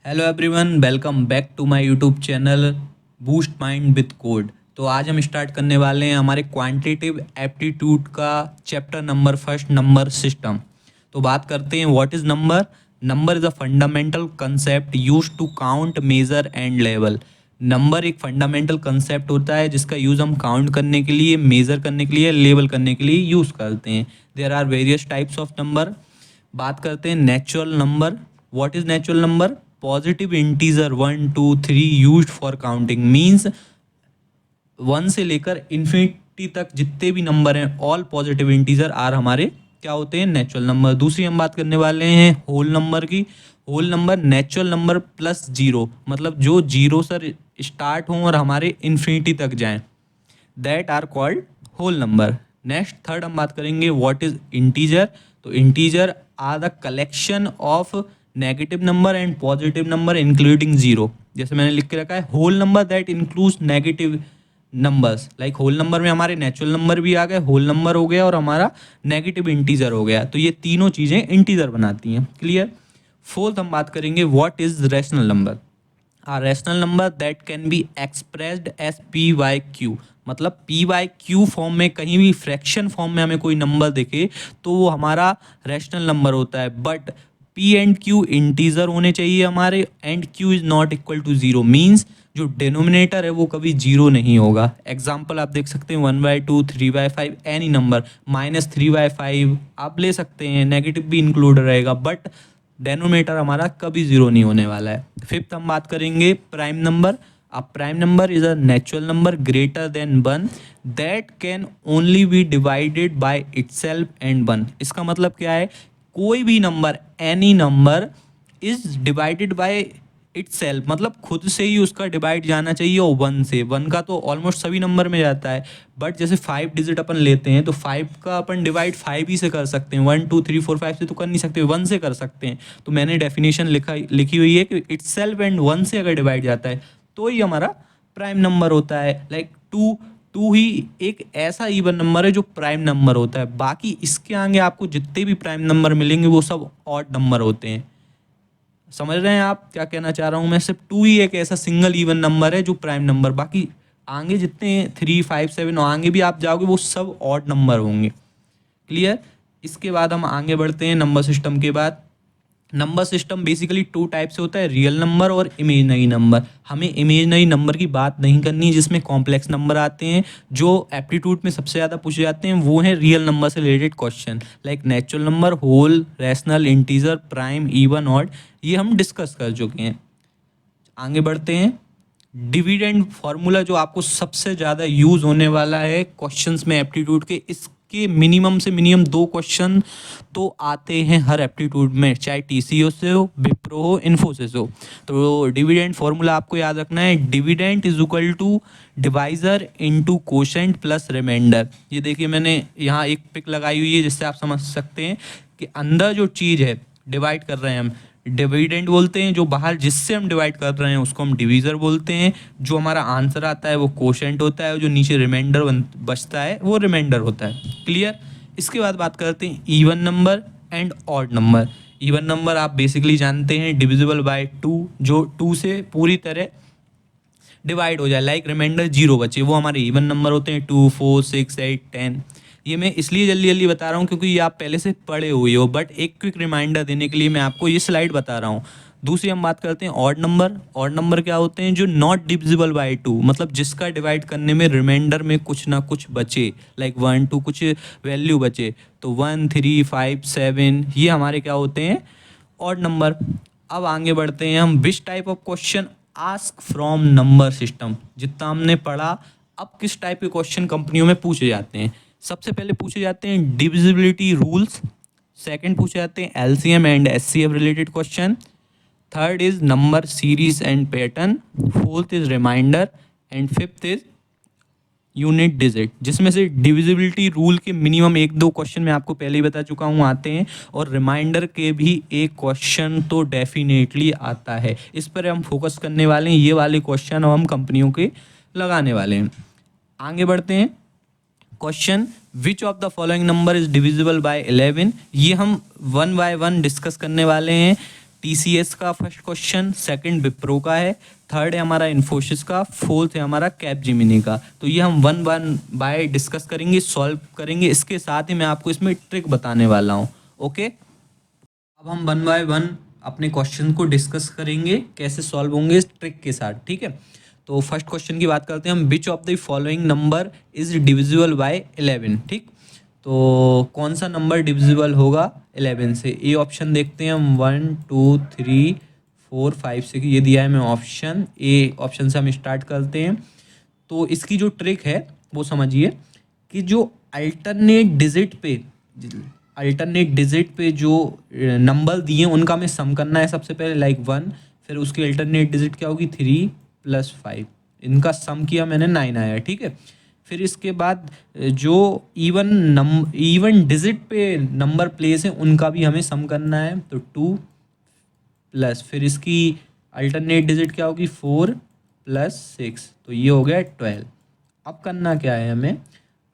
Hello everyone, welcome back to my YouTube channel boost mind with code. तो आज हम start करने वाले हैं हमारे क्वांटिटेटिव एप्टीट्यूड का chapter number first, number system. तो बात करते हैं what is number. Number is a fundamental concept use to count, measure and level. Number एक फंडामेंटल कंसेप्ट होता है जिसका यूज़ हम काउंट करने के लिए, मेज़र करने के लिए, लेवल करने के लिए यूज़ करते हैं। There are various types of number. बात करते हैं natural number. What is natural number? Positive integer 1 2 3 used for counting. Means 1 से लेकर इन्फिनिटी तक जितने भी नंबर हैं, ऑल पॉजिटिव इंटीजर आर हमारे क्या होते हैं? Natural number. दूसरी हम बात करने वाले हैं होल नंबर की। Whole number natural number plus zero, मतलब जो जीरो से स्टार्ट हों और हमारे इन्फिनिटी तक जाएं, that are called whole number. Next third हम बात करेंगे व्हाट इज इंटीजर। तो integer are the collection of negative number and positive number including zero. जैसे मैंने लिख के रखा है whole number that includes negative numbers. Like whole number में हमारे नेचुरल नंबर भी आ गए, होल नंबर हो गया और हमारा नेगेटिव इंटीजर हो गया। तो ये तीनों चीज़ें इंटीजर बनाती हैं। क्लियर। फोर्थ हम बात करेंगे what is rational number. a rational number that can be expressed as p by q। मतलब p by q फॉर्म में, कहीं भी फ्रैक्शन फॉर्म में हमें कोई नंबर दिखे तो वो हमारा रैशनल नंबर होता है। But p and q integer होने चाहिए हमारे, and q is not equal to zero. Means जो डिनोमिनेटर है वो कभी जीरो नहीं होगा। एग्जाम्पल आप देख सकते हैं 1/2, 3/5, एनी नंबर, -3/5 आप ले सकते हैं, नेगेटिव भी इंक्लूड रहेगा, बट डेनोमिनेटर हमारा कभी जीरो नहीं होने वाला है। फिफ्थ हम बात करेंगे prime number. A prime number is a natural number greater than one that can only be divided by itself and one. इसका मतलब क्या है? कोई भी number, any number is divided by itself, मतलब खुद से ही उसका डिवाइड जाना चाहिए, और वन से। वन का तो ऑलमोस्ट सभी नंबर में जाता है, बट जैसे 5 डिजिट अपन लेते हैं तो 5 का अपन डिवाइड 5 ही से कर सकते हैं, 1 2 3 4 5 से तो कर नहीं सकते, 1 से कर सकते हैं। तो मैंने डेफिनेशन लिखी हुई है कि इटसेल्फ एंड वन से अगर डिवाइड जाता है तो ही हमारा प्राइम नंबर होता है। लाइक टू, टू ही एक ऐसा इवन नंबर है जो प्राइम नंबर होता है। बाकी इसके आगे आपको जितने भी प्राइम नंबर मिलेंगे वो सब ऑड नंबर होते हैं। समझ रहे हैं आप क्या कहना चाह रहा हूँ मैं? सिर्फ टू ही एक ऐसा सिंगल इवन नंबर है जो प्राइम नंबर, बाकी आगे जितने 3 5 7 आगे भी आप जाओगे वो सब ऑड नंबर होंगे। क्लियर। इसके बाद हम आगे बढ़ते हैं नंबर सिस्टम के बाद। नंबर सिस्टम बेसिकली 2 टाइप से होता है, रियल नंबर और इमेजनरी नंबर। हमें इमेजनरी नंबर की बात नहीं करनी है जिसमें कॉम्प्लेक्स नंबर आते हैं। जो एप्टीट्यूड में सबसे ज़्यादा पूछे जाते हैं वो हैं रियल नंबर से related question, like natural number, whole, rational, integer, prime, even, odd. ये हम डिस्कस कर चुके हैं। आगे बढ़ते हैं। डिविडेंड फार्मूला जो आपको सबसे ज़्यादा यूज़ होने वाला है क्वेश्चंस में एप्टीट्यूड के, इसके मिनिमम से मिनिमम 2 क्वेश्चन तो आते हैं हर एप्टीट्यूड में, चाहे टीसीओ से हो, विप्रो हो, इन्फोसिस हो। तो डिविडेंड फार्मूला आपको याद रखना है, dividend is equal to divisor into quotient plus remainder. ये देखिए मैंने यहाँ एक पिक लगाई हुई है जिससे आप समझ सकते हैं कि अंदर जो चीज़ है डिवाइड कर रहे हैं हम, डिविडेंड बोलते हैं। जो बाहर जिससे हम डिवाइड कर रहे हैं उसको हम डिवीज़र बोलते हैं। जो हमारा आंसर आता है वो कोशेंट होता है, और जो नीचे रिमाइंडर बचता है वो रिमाइंडर होता है। क्लियर। इसके बाद बात करते हैं even number and odd number. Even number आप बेसिकली जानते हैं डिविजिबल बाय 2, जो 2 से पूरी तरह डिवाइड हो जाए, लाइक रिमाइंडर 0 बचे, वो हमारे इवन नंबर होते हैं, 2 4 6 8 10। ये मैं इसलिए जल्दी जल्दी बता रहा हूँ क्योंकि ये आप पहले से पढ़े हुए हो, बट एक क्विक रिमाइंडर देने के लिए मैं आपको ये स्लाइड बता रहा हूँ। दूसरी हम बात करते हैं ऑड नंबर। ऑड नंबर क्या होते हैं? जो नॉट डिविजिबल बाय 2, मतलब जिसका डिवाइड करने में रिमाइंडर में कुछ ना कुछ बचे, लाइक 1 2 कुछ वैल्यू बचे, तो 1 3 5 7 ये हमारे क्या होते हैं? Odd number. अब आगे बढ़ते हैं हम, which type of question ask from number system. जितना हमने पढ़ा, अब किस टाइप के क्वेश्चन कंपनियों में पूछे जाते हैं? सबसे पहले पूछे जाते हैं डिविजिबिलिटी रूल्स, सेकंड पूछे जाते हैं LCM and HCF related question, third is number series and pattern, fourth is remainder, and fifth is unit digit. जिसमें से डिविजिबिलिटी रूल के मिनिमम 1 2 क्वेश्चन मैं आपको पहले ही बता चुका हूँ आते हैं, और रिमाइंडर के भी एक क्वेश्चन तो डेफिनेटली आता है। इस पर हम फोकस करने वाले हैं, ये वाले क्वेश्चन हम कंपनियों के लगाने वाले हैं। आगे बढ़ते हैं। Question, which of the following number is divisible by 11। ये हम 1 बाय 1 डिस्कस करने वाले हैं। TCS का फर्स्ट क्वेश्चन, सेकंड विप्रो का है, थर्ड है हमारा इन्फोसिस का, फोर्थ है हमारा कैपजेमिनी का। तो ये हम वन वन बाय डिस्कस करेंगे, सॉल्व करेंगे, इसके साथ ही मैं आपको इसमें ट्रिक बताने वाला हूँ। ओके, अब हम वन बाय वन अपने क्वेश्चन को डिस्कस करेंगे, कैसे सॉल्व होंगे इस ट्रिक के साथ, ठीक है। तो फर्स्ट क्वेश्चन की बात करते हैं हम, which of the following number is divisible by 11, ठीक। तो कौन सा नंबर डिविजिबल होगा 11 से? ए ऑप्शन देखते हैं हम, 1 2 3 4 5 6, ये दिया है मैं ऑप्शन ए। ऑप्शन से हम स्टार्ट करते हैं। तो इसकी जो ट्रिक है वो समझिए कि जो अल्टरनेट डिजिट पे जो नंबर दिए उनका हमें सम करना है सबसे पहले, लाइक 1, फिर उसकी अल्टरनेट डिजिट क्या होगी 3 + 5, इनका सम किया मैंने 9 आया, ठीक है। फिर इसके बाद जो इवन डिजिट पे नंबर प्लेस है उनका भी हमें सम करना है, तो 2 प्लस फिर इसकी अल्टरनेट डिजिट क्या होगी 4 + 6, तो ये हो गया 12। अब करना क्या है हमें,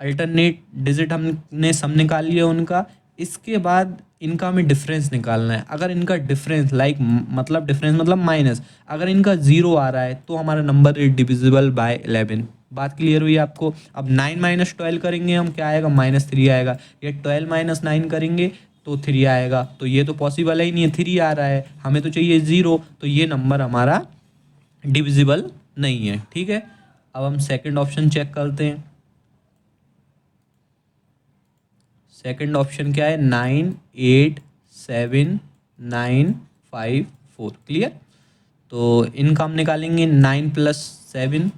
अल्टरनेट डिजिट हमने सम निकाल लिया उनका, इसके बाद इनका हमें डिफरेंस निकालना है। अगर इनका डिफरेंस मतलब माइनस, अगर इनका 0 आ रहा है तो हमारा नंबर इज डिविजिबल बाय 11। बात क्लियर हुई आपको? अब 9 - 12 करेंगे हम, क्या आएगा -3 आएगा, या 12 - 9 करेंगे तो 3 आएगा। तो ये तो पॉसिबल ही नहीं है, 3 आ रहा है, हमें तो चाहिए 0, तो ये नंबर हमारा डिविजिबल नहीं है, ठीक है। अब हम सेकंड ऑप्शन चेक करते हैं। सेकंड ऑप्शन क्या है, 9 8 7 9 5 4, क्लियर। तो इनका हम निकालेंगे 9 + 7,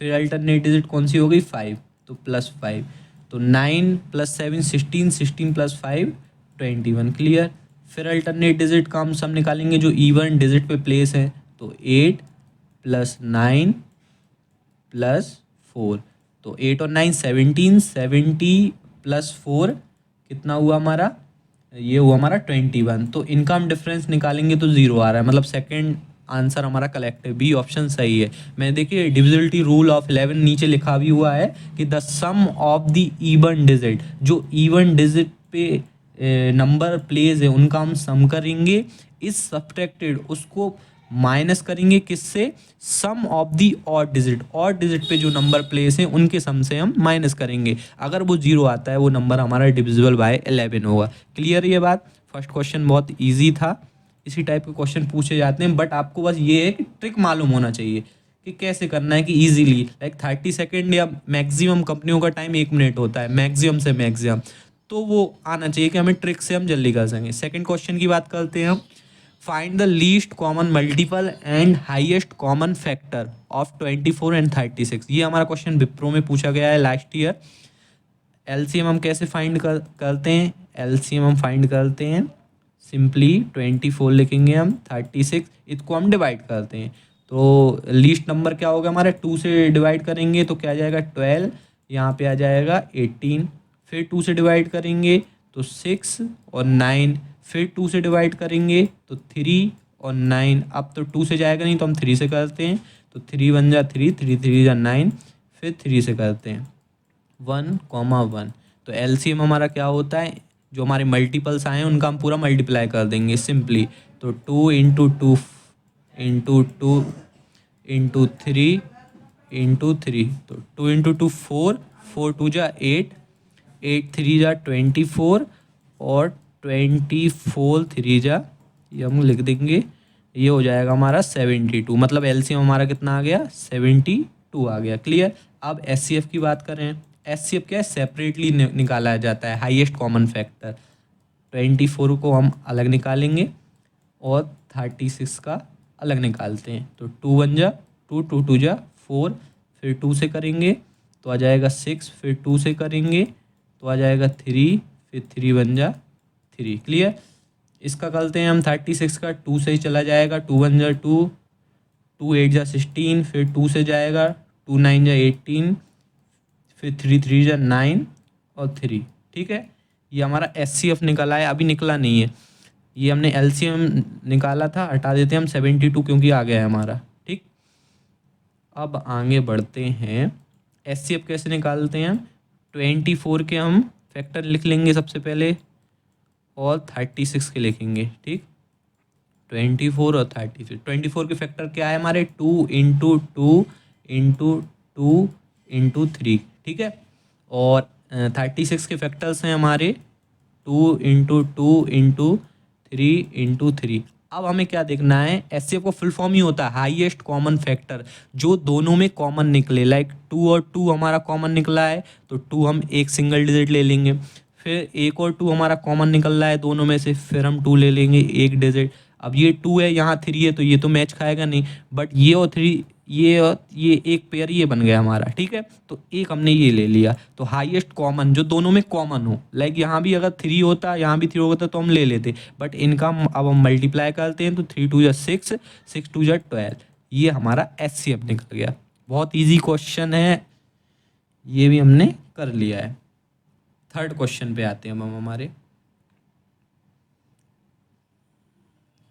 फिर अल्टरनेट डिजिट कौन सी हो गई 5, तो +5, तो 9 + 7 16, 16 + 5 21, क्लियर। फिर अल्टरनेट डिजिट का हम सब निकालेंगे जो इवन डिजिट पे प्लेस है, तो 8 + 9 + 4, तो 8 और 9 17, 70 + 4 कितना हुआ हमारा, ये हुआ हमारा 21। तो इनका हम डिफरेंस निकालेंगे तो 0 आ रहा है, मतलब सेकंड आंसर हमारा कलेक्ट है, बी ऑप्शन सही है। मैं देखिए डिविजिबिलिटी रूल ऑफ 11 नीचे लिखा भी हुआ है कि the sum of the even digit, जो इवन डिजिट पे नंबर प्लेस है उनका हम सम करेंगे, इज सब्ट्रैक्टेड, उसको माइनस करेंगे किससे, सम ऑफ दी ऑड डिजिट पे जो नंबर प्लेस हैं उनके सम से हम माइनस करेंगे। अगर वो 0 आता है वो नंबर हमारा डिविजिबल बाय 11 होगा। क्लियर ये बात? फर्स्ट क्वेश्चन बहुत ईजी था, इसी टाइप के क्वेश्चन पूछे जाते हैं, बट आपको बस ये है कि ट्रिक मालूम होना चाहिए कि कैसे करना है, कि ईजिली लाइक 30 सेकेंड या मैक्सिमम कंपनियों का टाइम 1 मिनट होता है मैक्सिमम से मैक्सिमम, तो वो आना चाहिए कि हमें ट्रिक से हम जल्दी कर सकें। सेकंड क्वेश्चन की बात करते हैं हम, find the least common multiple and highest common factor of 24 and 36। ये हमारा क्वेश्चन विप्रो में पूछा गया है लास्ट ईयर। एलसीएम हम कैसे फाइंड करते हैं, एलसीएम हम फाइंड करते हैं सिंपली 24 लिखेंगे हम, 36 इसको हम डिवाइड करते हैं, तो लीस्ट नंबर क्या होगा हमारे, 2 से डिवाइड करेंगे तो क्या आ जाएगा 12, यहाँ पे आ जाएगा 18, फिर 2 से डिवाइड करेंगे तो 6 और 9, फिर 2 से डिवाइड करेंगे तो 3 और 9, अब तो 2 से जाएगा नहीं तो हम 3 से करते हैं, तो 3 × 1 = 3, 3 × 3 = 9, फिर 3 से करते हैं 1, 1। तो एलसीएम हमारा क्या होता है, जो हमारे मल्टीपल्स आए हैं उनका हम पूरा मल्टीप्लाई कर देंगे सिंपली, तो 2 × 2 × 2 × 3 × 3, तो 2 × 2 4, 4 × 2 = 8, 8 × 3 = 24, और 24 × 3 = ये हम लिख देंगे, ये हो जाएगा हमारा 72, मतलब एलसीएम हमारा कितना आ गया 72 आ गया। क्लियर। अब एचसीएफ की बात करें, एचसीएफ क्या है, सेपरेटली निकाला जाता है, हाईएस्ट कॉमन फैक्टर। 24 को हम अलग निकालेंगे और 36 का अलग निकालते हैं, तो 2 × 1 = 2, 2 × 2 = 4, फिर 2 से करेंगे तो आ जाएगा 6, फिर 2 से करेंगे तो आ जाएगा 3, फिर 3 × 1 = 3। क्लियर। इसका करते हैं हम 36 का, 2 से ही चला जाएगा, 2 × 1 = 2, 2 × 8 = 16, फिर 2 से जाएगा, 2 × 9 = 18, फिर 3 × 3 = 9 और 3। ठीक है, ये हमारा एचसीएफ निकला है, अभी निकला नहीं है, ये हमने एलसीएम निकाला था, हटा देते हैं हम 72 क्योंकि आ गया है हमारा। ठीक, अब आगे बढ़ते हैं, एचसीएफ कैसे निकालते हैं हम, 24 के हम फैक्टर लिख लेंगे सबसे पहले और 36 के लिखेंगे। ठीक, 24 और 33। 24 के फैक्टर क्या है हमारे 2 into two into two into three, ठीक है। और 36 के फैक्टर्स हैं हमारे 2 into two into three into three. अब हमें क्या देखना है, एचसीएफ का फुल फॉर्म ही होता है हाईएस्ट कॉमन फैक्टर, जो दोनों में कॉमन निकले। लाइक 2 और 2 हमारा कॉमन निकला है तो 2 हम एक सिंगल डिजिट ले लेंगे, फिर एक और 2 हमारा कॉमन निकल रहा है दोनों में से, फिर हम 2 ले लेंगे एक डिजिट। अब ये 2 है, यहाँ 3 है, तो ये तो मैच खाएगा नहीं, बट ये और 3, ये और ये एक पेयर ये बन गया हमारा, ठीक है। तो एक हमने ये ले लिया, तो हाईएस्ट कॉमन जो दोनों में कॉमन हो, लाइक यहाँ भी अगर 3 होता, यहाँ भी 3 होता तो हम ले लेते, बट इनका अब हम मल्टीप्लाई करते हैं तो 3 2 जा 6, 6 2 जा 12, ये हमारा एचसीएफ निकल गया। बहुत ईजी क्वेश्चन है, ये भी हमने कर लिया है। थर्ड क्वेश्चन पे आते हैं हम हमारे,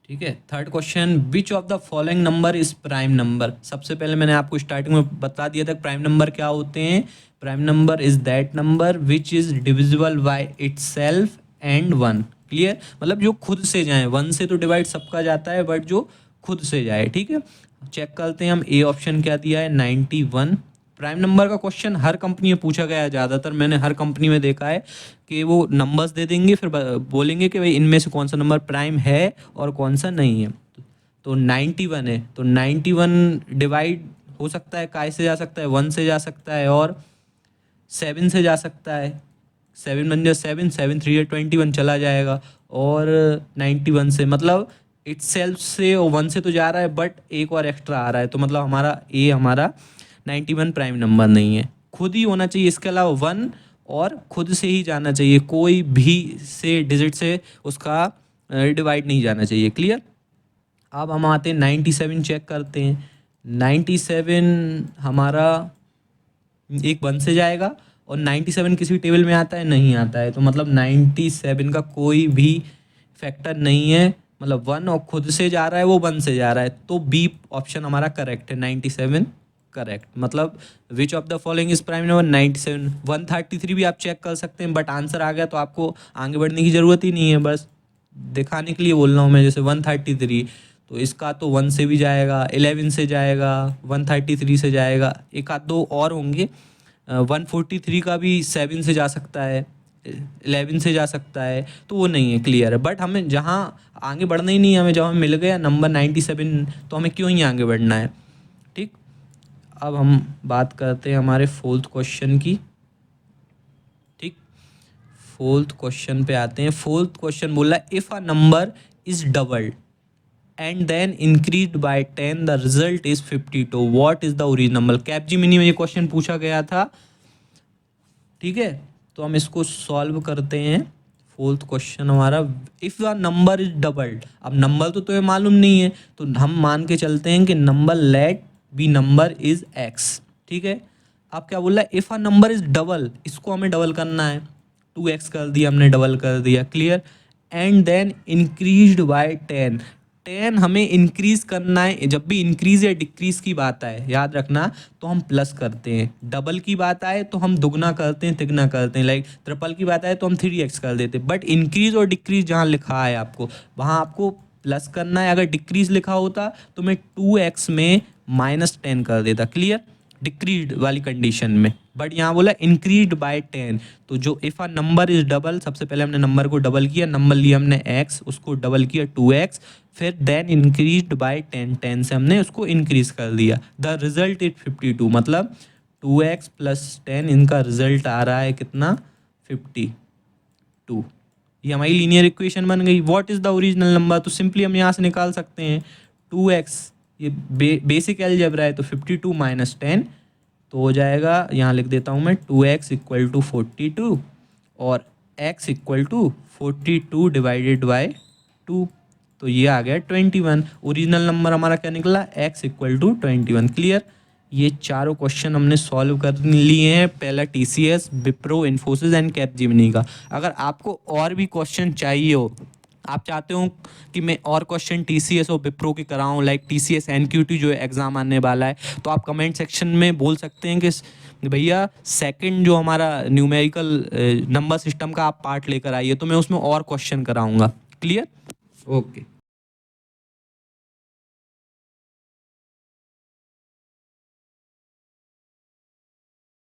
ठीक है। Third question, which of the following number is prime number. सबसे पहले मैंने आपको स्टार्टिंग में बता दिया था प्राइम नंबर क्या होते हैं। Prime number is that number which is divisible by itself and 1। Clear, मतलब जो खुद से जाए, 1 से तो डिवाइड सबका जाता है, बट जो खुद से जाए, ठीक है। चेक करते हैं हम, ए ऑप्शन क्या दिया है 91। प्राइम नंबर का क्वेश्चन हर कंपनी में पूछा गया है, ज़्यादातर मैंने हर कंपनी में देखा है कि वो नंबर्स दे देंगे, फिर बोलेंगे कि भाई इनमें से कौन सा नंबर प्राइम है और कौन सा नहीं है। तो 91 है, तो 91 डिवाइड हो सकता है, काय से जा सकता है, 1 से जा सकता है और 7 से जा सकता है। 7 बन जाए 7, 7 3 21 चला जाएगा, और 91 से मतलब इटसेल्फ से और 1 से तो जा रहा है, बट एक और एक्स्ट्रा आ रहा है, तो मतलब हमारा ए हमारा 91 प्राइम नंबर नहीं है। खुद ही होना चाहिए, इसके अलावा 1 और खुद से ही जाना चाहिए, कोई भी से डिजिट से उसका डिवाइड नहीं जाना चाहिए। क्लियर। अब हम आते हैं 97, चेक करते हैं। 97 हमारा एक 1 से जाएगा, और 97 किसी टेबल में आता है, नहीं आता है, तो मतलब 97 का कोई भी फैक्टर नहीं है, मतलब 1 और खुद से जा रहा है वो 1 से जा रहा है, तो बी ऑप्शन हमारा करेक्ट है, 97 करेक्ट। मतलब which of the following is prime number 97। 133 भी आप चेक कर सकते हैं, बट आंसर आ गया तो आपको आगे बढ़ने की ज़रूरत ही नहीं है, बस दिखाने के लिए बोल रहा हूँ मैं। जैसे 133, तो इसका तो 1 से भी जाएगा, 11 से जाएगा, 133 से जाएगा, एक आध दो और होंगे। 143 का भी 7 से जा सकता है, 11 से जा सकता है, तो वो नहीं है। क्लियर है, बट हमें जहाँ आगे बढ़ना ही नहीं है, हमें जब हमें मिल गया नंबर 97, तो हमें क्यों ही आगे बढ़ना है, ठीक। अब हम बात करते हैं हमारे फोर्थ क्वेश्चन की, ठीक। फोर्थ क्वेश्चन पे आते हैं। फोर्थ क्वेश्चन बोला if a number is doubled and then increase by 10 the result is 52, what is the original number. Capgemini में ये क्वेश्चन पूछा गया था, ठीक है। तो हम इसको सॉल्व करते हैं। फोर्थ क्वेश्चन हमारा, if the number is doubled. अब नंबर तो तुम्हें मालूम नहीं है, तो हम मान के चलते हैं कि number let be number is X, ठीक है। अब क्या बोल रहा है, if a number is double, इसको हमें डबल करना है, 2x कर दिया हमने, डबल कर दिया। Clear. And then increased by 10, 10 हमें इंक्रीज करना है। जब भी इंक्रीज या डिक्रीज की बात आए, याद रखना, तो हम प्लस करते हैं। डबल की बात आए तो हम दुगना करते हैं, तिगना करते हैं। लाइक ट्रिपल की बात आए तो हम 3x कर देते हैं। बट इंक्रीज और डिक्रीज जहाँ लिखा है आपको, वहाँ आपको प्लस करना है। अगर डिक्रीज लिखा होता तो मैं 2x में -10 कर देता। क्लियर, डिक्रीज वाली कंडीशन में। बट यहाँ बोला इंक्रीज बाय 10, तो जो if a number is double, सबसे पहले हमने नंबर को डबल किया, नंबर लिया हमने x, उसको डबल किया 2x, फिर देन इंक्रीज बाय 10, 10 से हमने उसको इंक्रीज कर दिया। द रिजल्ट इज 52, मतलब 2x प्लस 10, इनका रिजल्ट आ रहा है कितना, 52। ये हमारी लीनियर इक्वेशन बन गई। What is the original number, तो सिंपली हम यहाँ से निकाल सकते हैं 2x, ये बेसिक अलजेब्रा है, तो 52 माइनस 10, तो हो जाएगा, यहाँ लिख देता हूँ मैं, 2x इक्वल टू 42 और x equal to 42 divided by 2, तो ये आ गया 21। ओरिजिनल नंबर हमारा क्या निकला, x इक्वल टू 21। क्लियर। ये चारों क्वेश्चन हमने सॉल्व कर लिए हैं, पहला TCS, Wipro, Infosys and Capgemini का। अगर आपको और भी क्वेश्चन चाहिए हो, आप चाहते हो कि मैं और क्वेश्चन TCS और विप्रो के कराऊं, लाइक TCS NQT जो एग्ज़ाम आने वाला है, तो आप कमेंट सेक्शन में बोल सकते हैं कि भैया सेकंड जो हमारा न्यूमेरिकल नंबर सिस्टम का आप पार्ट लेकर आइए, तो मैं उसमें और क्वेश्चन कराऊंगा। Clear, okay.